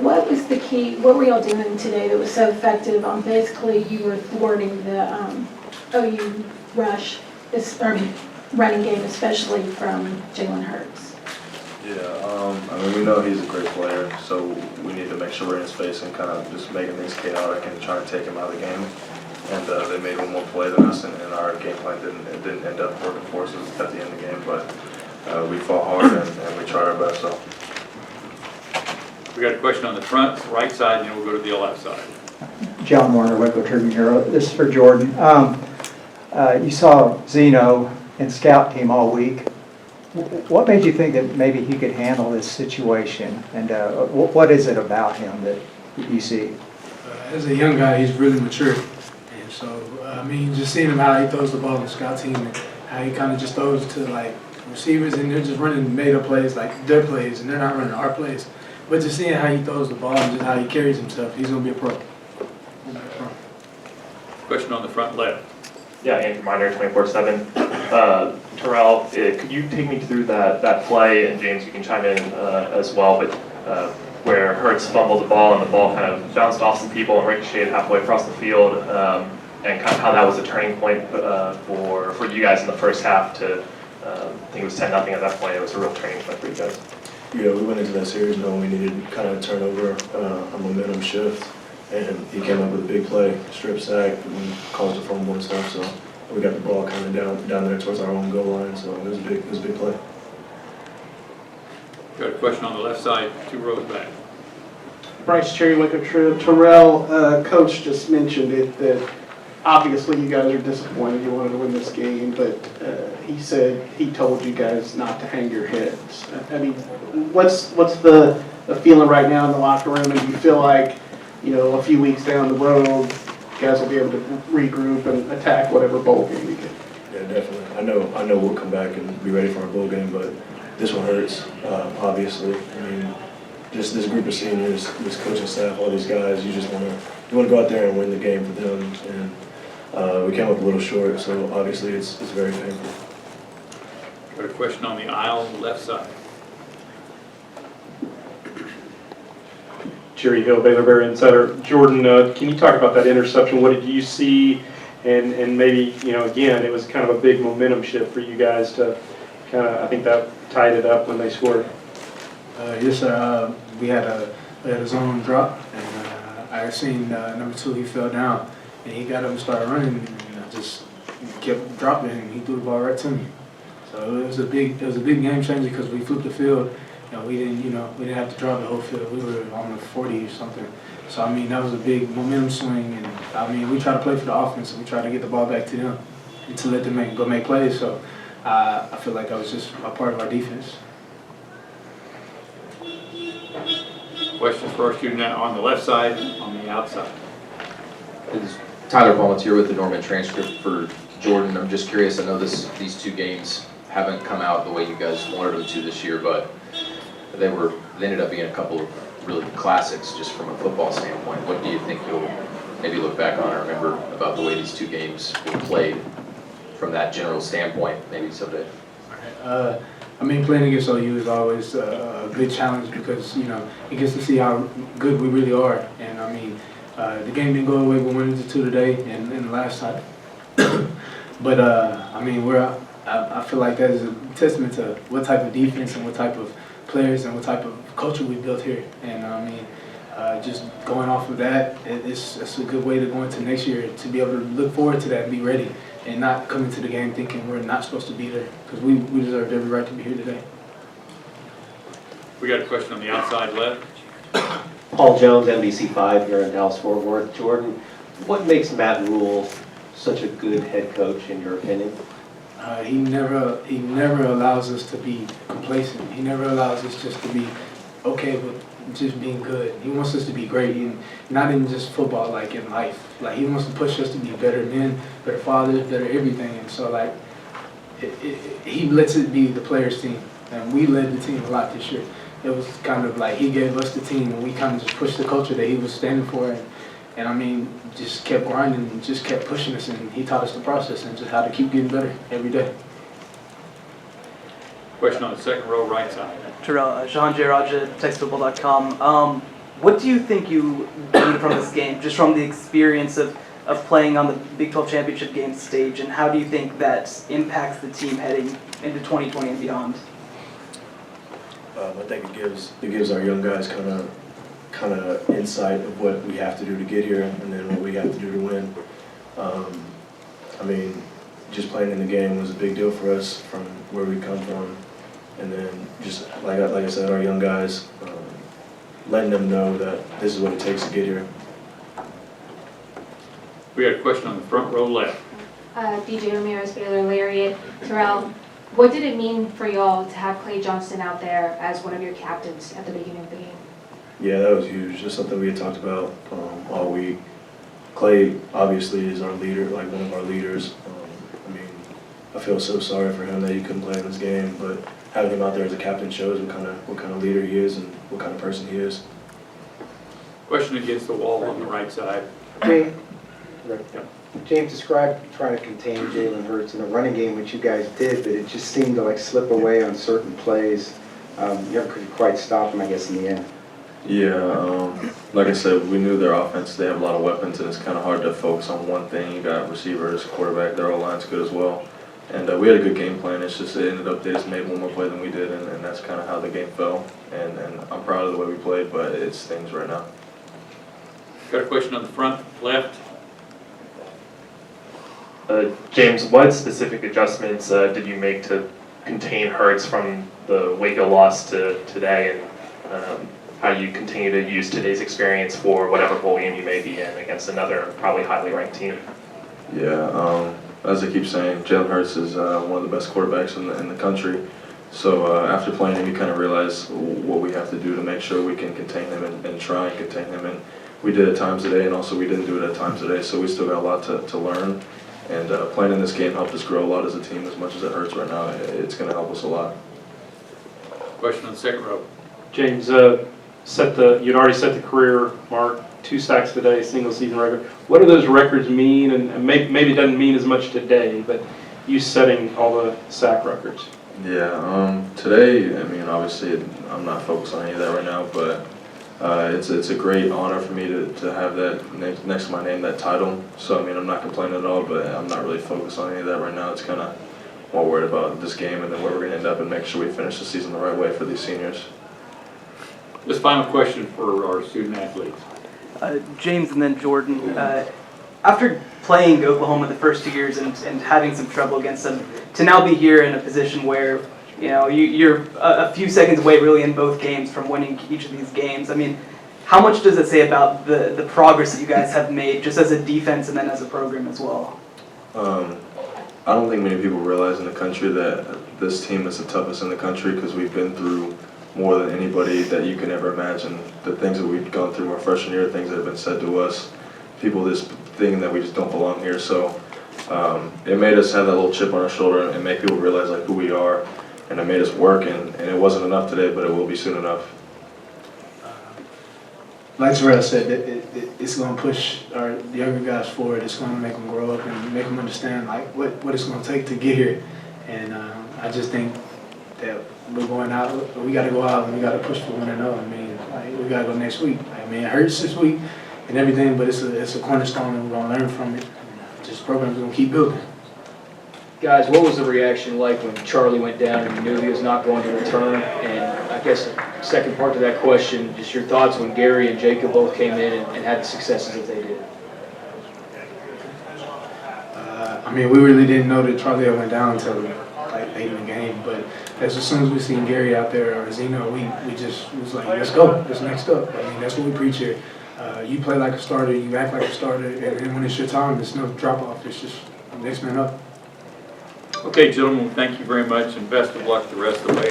What was the key? What were y'all doing today that was so effective on basically you were thwarting the OU rush, running game, especially from Jalen Hurts? Yeah, I mean, we know he's a great player, so we need to make sure we're in his face and kind of just making things chaotic and trying to take him out of the game. And they made one more play than us, and our game plan didn't end up working for us at the end of the game. But we fought hard and we tried our best. So we got a question on the front right side, and then we'll go to the left side. John Warner, Waco Tribune Hero. This is for Jordan. You saw Zeno in scout team all week. What made you think that maybe he could handle this situation? And what is it about him that you see? As a young guy, he's really mature. And so, I mean, just seeing him how he throws the ball on the scout team and how he kind of just throws to, like, receivers, and they're just running made-up plays, like their plays, and they're not running our plays. But just seeing how he throws the ball and just how he carries himself, he's going to be a pro. Question on the front left. Yeah, Andrew Miner, 24/7. Terrell, could you take me through that play, and James, you can chime in as well, but where Hurts fumbled the ball and the ball kind of bounced off some people and ricocheted halfway across the field, and kind of how that was a turning point for you guys in the first half to, I think it was 10-0 at that point. It was a real turning point for you guys. yeah, we went into that series knowing we needed kind of a turnover, a momentum shift, and he came up with a big play, strip sack, and caused a fumble and stuff. So we got the ball kind of down there towards our own goal line. So it was a big play. Got a question on the left side, 2 rows back. Bryce Cherry, Waco Trib. Terrell, Coach just mentioned it, that obviously you guys are disappointed. You wanted to win this game, but he said he told you guys not to hang your heads. I mean, what's the feeling right now in the locker room, and do you feel like, you know, a few weeks down the road, you guys will be able to regroup and attack whatever bowl game we get? Yeah, definitely. I know we'll come back and be ready for our bowl game, but this one hurts, obviously. I mean, just this group of seniors, this coaching staff, all these guys, you want to go out there and win the game for them, and we came up a little short, so obviously it's very painful. Got a question on the aisle, left side. Jerry Hill, Baylor Bear Insider. Jordan, can you talk about that interception? What did you see? And maybe, you know, again, it was kind of a big momentum shift for you guys to kind of, I think that tied it up when they scored. Yes, sir. We had a zone drop, and I seen number 2, he fell down, and he got up and started running, and I just kept dropping him. He threw the ball right to me. So it was a big game changer because we flipped the field. We didn't have to drive the whole field. We were on the 40 or something. So, I mean, that was a big momentum swing. And, I mean, we try to play for the offense, and we try to get the ball back to them and to let them go make plays. So, I feel like that was just a part of our defense. Questions for our student on the left side, on the outside. It's Tyler Volunteer with the Norman transcript for Jordan. I'm just curious, I know these 2 games haven't come out the way you guys wanted them to this year, but they ended up being a couple of really classics just from a football standpoint. What do you think you'll maybe look back on or remember about the way these 2 games were played from that general standpoint maybe someday? I mean, playing against OU is always a good challenge because, you know, it gets to see how good we really are. And, I mean, the game didn't go away. We went into 2 today and the last time. But, I mean, I feel like that is a testament to what type of defense and what type of players and what type of culture we built here. And, I mean, just going off of that, it's a good way to go into next year to be able to look forward to that and be ready and not come into the game thinking we're not supposed to be there because we deserved every right to be here today. We got a question on the outside left. Paul Jones, NBC5 here in Dallas-Fort Worth. Jordan, what makes Matt Rule such a good head coach in your opinion? He never allows us to be complacent. He never allows us just to be okay with just being good. He wants us to be great, and not in just football, like in life. Like he wants to push us to be better men, better fathers, better everything. And so like he lets it be the players' team, and we led the team a lot this year. It was kind of like he gave us the team, and we kind of just pushed the culture that he was standing for. And I mean, just kept grinding and just kept pushing us, and he taught us the process and just how to keep getting better every day. Question on the second row, right side. Terrell, Sean J. Raja, TextFootball.com. What do you think you gained from this game, just from the experience of playing on the Big 12 championship game stage, and how do you think that impacts the team heading into 2020 and beyond? I think it gives our young guys kind of insight of what we have to do to get here, and then what we have to do to win. I mean, just playing in the game was a big deal for us from where we come from, and then just like I said, our young guys, letting them know that this is what it takes to get here. We got a question on the front row left. DJ Ramirez, Baylor, Lariat, Terrell, what did it mean for y'all to have Clay Johnston out there as one of your captains at the beginning of the game? Yeah, that was huge. Just something we had talked about all week. Clay obviously is our leader, like one of our leaders. I mean, I feel so sorry for him that he couldn't play in this game, but having him out there as a captain shows what kind of leader he is and what kind of person he is. Question against the wall on the right side. James described trying to contain Jalen Hurts in the running game, which you guys did, but it just seemed to like slip away on certain plays. You never could quite stop him, I guess, in the end. Yeah, like I said, we knew their offense, they have a lot of weapons, and it's kind of hard to focus on one thing. You got receivers, quarterback, their O-line's good as well. And we had a good game plan. It's just it ended up they just made one more play than we did, and that's kind of how the game fell. And I'm proud of the way we played, but it stings right now. Got a question on the front left. James, what specific adjustments did you make to contain Hurts from the Waco loss to today, and how do you continue to use today's experience for whatever bowl game you may be in against another probably highly ranked team? Yeah, as I keep saying, Jalen Hurts is one of the best quarterbacks in the country. So after playing him, you kind of realize what we have to do to make sure we can contain him and try and contain him. And we did at times today, and also we didn't do it at times today. So we still got a lot to learn. And playing in this game helped us grow a lot as a team. As much as it hurts right now, it's going to help us a lot. Question on the second row. James, you'd already set the career mark, 2 sacks today, single season record. What do those records mean? And maybe it doesn't mean as much today, but you setting all the sack records. Yeah, today, I mean, obviously I'm not focused on any of that right now, but it's a great honor for me to have that next to my name, that title. So, I mean, I'm not complaining at all, but I'm not really focused on any of that right now. It's kind of more worried about this game and then where we're going to end up and make sure we finish the season the right way for these seniors. This final question for our student athletes. James and then Jordan, after playing Oklahoma the first 2 years and having some trouble against them, to now be here in a position where you're a few seconds away really in both games from winning each of these games. I mean, how much does it say about the progress that you guys have made just as a defense and then as a program as well? I don't think many people realize in the country that this team is the toughest in the country because we've been through more than anybody that you can ever imagine. The things that we've gone through our freshman year, things that have been said to us, people just thinking that we just don't belong here. So it made us have that little chip on our shoulder and make people realize like who we are. And it made us work, and it wasn't enough today, but it will be soon enough. Like Terrell said, it's going to push our younger guys forward. It's going to make them grow up and make them understand like what it's going to take to get here. And I just think that we're going out. We got to go out and we got to push for 1-0. I mean, like, we got to go next week. I mean, it hurts this week and everything, but it's a cornerstone, and we're going to learn from it. This program's going to keep building. Guys, what was the reaction like when Charlie went down and you knew he was not going to return? And I guess the second part to that question, just your thoughts when Gary and Jacob both came in and had the successes that they did. I mean, we really didn't know that Charlie went down until like late in the game. But as soon as we seen Gary out there or Zeno, we just was like, let's go, that's next up. I mean, that's what we preach here. You play like a starter, you act like a starter, and when it's your time, there's no drop off. It's just next man up. Okay, gentlemen, thank you very much, and best of luck the rest of the way.